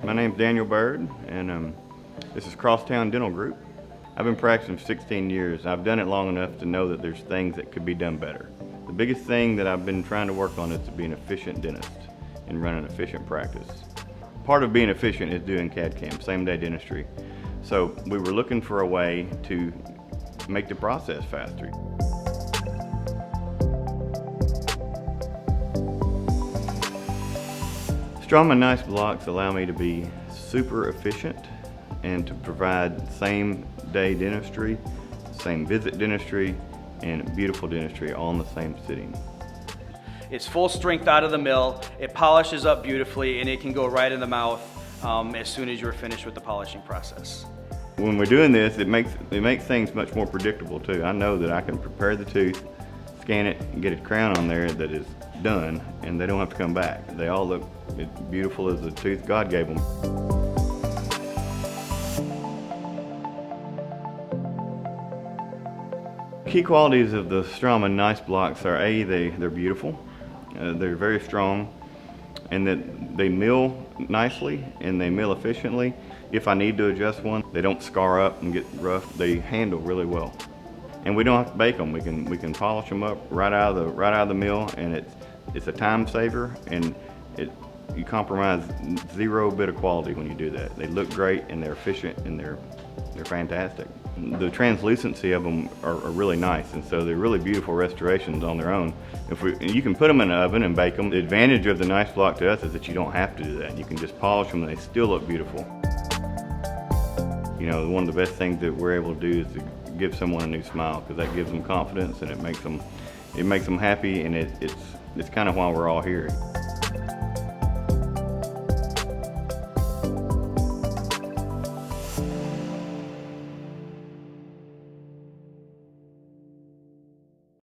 My name's Daniel Bird, and this is Crosstown Dental Group. I've been practicing for 16 years. I've done it long enough to know that there's things that could be done better. The biggest thing that I've been trying to work on is to be an efficient dentist and run an efficient practice. Part of being efficient is doing CAD/CAM, same-day dentistry. So we were looking for a way to make the process faster. Straumann Nice blocks allow me to be super efficient and to provide same-day dentistry, same visit dentistry, and beautiful dentistry all in the same sitting. It's full strength out of the mill, it polishes up beautifully, and it can go right in the mouth as soon as you're finished with the polishing process. When we're doing this, it makes things much more predictable too. I know that I can prepare the tooth, scan it, and get a crown on there that is done, and they don't have to come back. They all look as beautiful as the tooth God gave them. Key qualities of the Straumann Nice blocks are they're beautiful, they're very strong, and that they mill nicely and they mill efficiently. If I need to adjust one, they don't scar up and get rough. They handle really well, and we don't have to bake them. We can polish them up right out of the mill, and it's a time saver, and you compromise zero bit of quality when you do that. They look great and they're efficient and they're fantastic. The translucency of them are really nice, and so they're really beautiful restorations on their own. You can put them in an oven and bake them. The advantage of the Nice block to us is that you don't have to do that. You can just polish them and they still look beautiful. You know, one of the best things that we're able to do is to give someone a new smile, because that gives them confidence and it makes them happy, and it's kind of why we're all here.